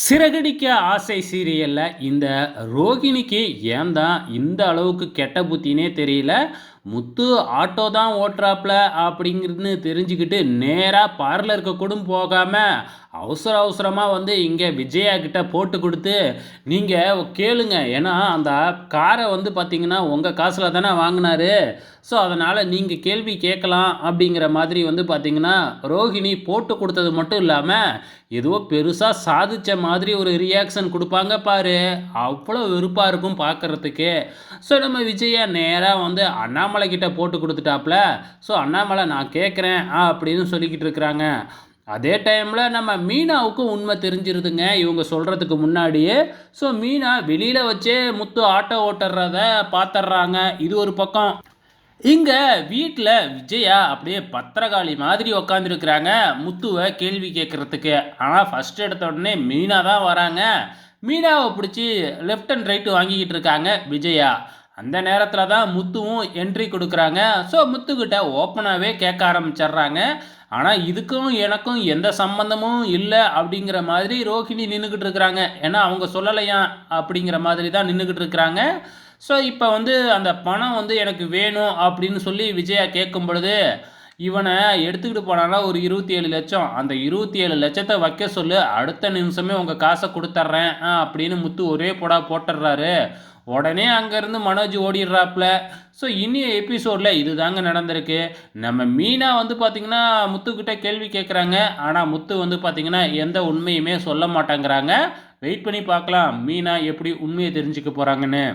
சிறகடிக்க ஆசை சீரியல்ல இந்த ரோகிணிக்கு ஏன் தான் இந்த அளவுக்கு கெட்ட புத்தினே தெரியல. முத்து ஆட்டோ தான் ஓட்டுறாப்ல அப்படிங்கிறதுன்னு தெரிஞ்சுக்கிட்டு நேரா பார்லருக்கு கூட போகாம அவசரமா வந்து இங்க விஜயா கிட்ட போட்டு குடுத்து, நீங்க கேளுங்க. ஏன்னா அந்த கார வந்து பார்த்தீங்கன்னா, உங்க காசுல தானே வாங்குனாரு. ஸோ அதனால நீங்க கேள்வி கேட்கலாம் அப்படிங்கிற மாதிரி வந்து பார்த்தீங்கன்னா, ரோகிணி போட்டு குடுத்தது மட்டும் இல்லாம, ஏதோ பெருசா சாதிச்ச மாதிரி ஒரு ரியாக்ஷன் குடுப்பாங்க பாரு. அவ்வளோ வெறுப்பா இருக்கும் பார்க்கறதுக்கே. ஸோ நம்ம விஜயா நேரா வந்து அண்ணாமலை கிட்ட போட்டு குடுத்துட்டாப்ல. ஸோ அண்ணாமலை நான் கேட்குறேன் அப்படின்னு சொல்லிக்கிட்டு இருக்கிறாங்க. அதே டைம்ல நம்ம மீனாவுக்கும் உண்மை தெரிஞ்சிருதுங்க. இவங்க சொல்றதுக்கு முன்னாடியே. ஸோ மீனா வெளியில வச்சே முத்து ஆட்டோ ஓட்டுறத பார்த்துடுறாங்க. இது ஒரு பக்கம். இங்க வீட்ல விஜயா அப்படியே பத்திரகாளி மாதிரி உக்காந்துருக்குறாங்க முத்துவை கேள்வி கேட்கறதுக்கு. ஆனால் ஃபர்ஸ்ட் எடுத்த உடனே மீனா தான் வராங்க. மீனாவை பிடிச்சி லெஃப்ட் அண்ட் ரைட்டு வாங்கிக்கிட்டு இருக்காங்க விஜயா. அந்த நேரத்தில் தான் முத்துவும் என்ட்ரி கொடுக்குறாங்க. ஸோ முத்துக்கிட்ட ஓப்பனாகவே கேட்க ஆரம்பிச்சிடுறாங்க. ஆனால் இதுக்கும் எனக்கும் எந்த சம்பந்தமும் இல்லை அப்படிங்கிற மாதிரி ரோஹிணி நின்றுக்கிட்டு இருக்கிறாங்க. ஏன்னா அவங்க சொல்லலையா அப்படிங்கிற மாதிரி தான் நின்றுக்கிட்டு இருக்கிறாங்க. ஸோ இப்போ வந்து அந்த பணம் வந்து எனக்கு வேணும் அப்படின்னு சொல்லி விஜயா கேட்கும் பொழுது, இவனை எடுத்துக்கிட்டு போனானா ஒரு 27,00,000. அந்த 27,00,000 வைக்க சொல்லு, அடுத்த நிமிஷமே உங்கள் காசை கொடுத்துட்றேன் அப்படின்னு முத்து ஒரே போடா போட்டுடுறாரு. உடனே அங்கேருந்து மனோஜ் ஓடிடுறாப்புல. ஸோ இனிய எபிசோடில் இதுதாங்க நடந்திருக்கு. நம்ம மீனா வந்து பார்த்திங்கன்னா முத்துக்கிட்ட கேள்வி கேட்குறாங்க. ஆனால் முத்து வந்து பார்த்திங்கன்னா எந்த உண்மையுமே சொல்ல மாட்டேங்கிறாங்க. வெயிட் பண்ணி பார்க்கலாம் மீனா எப்படி உண்மையை தெரிஞ்சுக்க போகிறாங்கன்னு.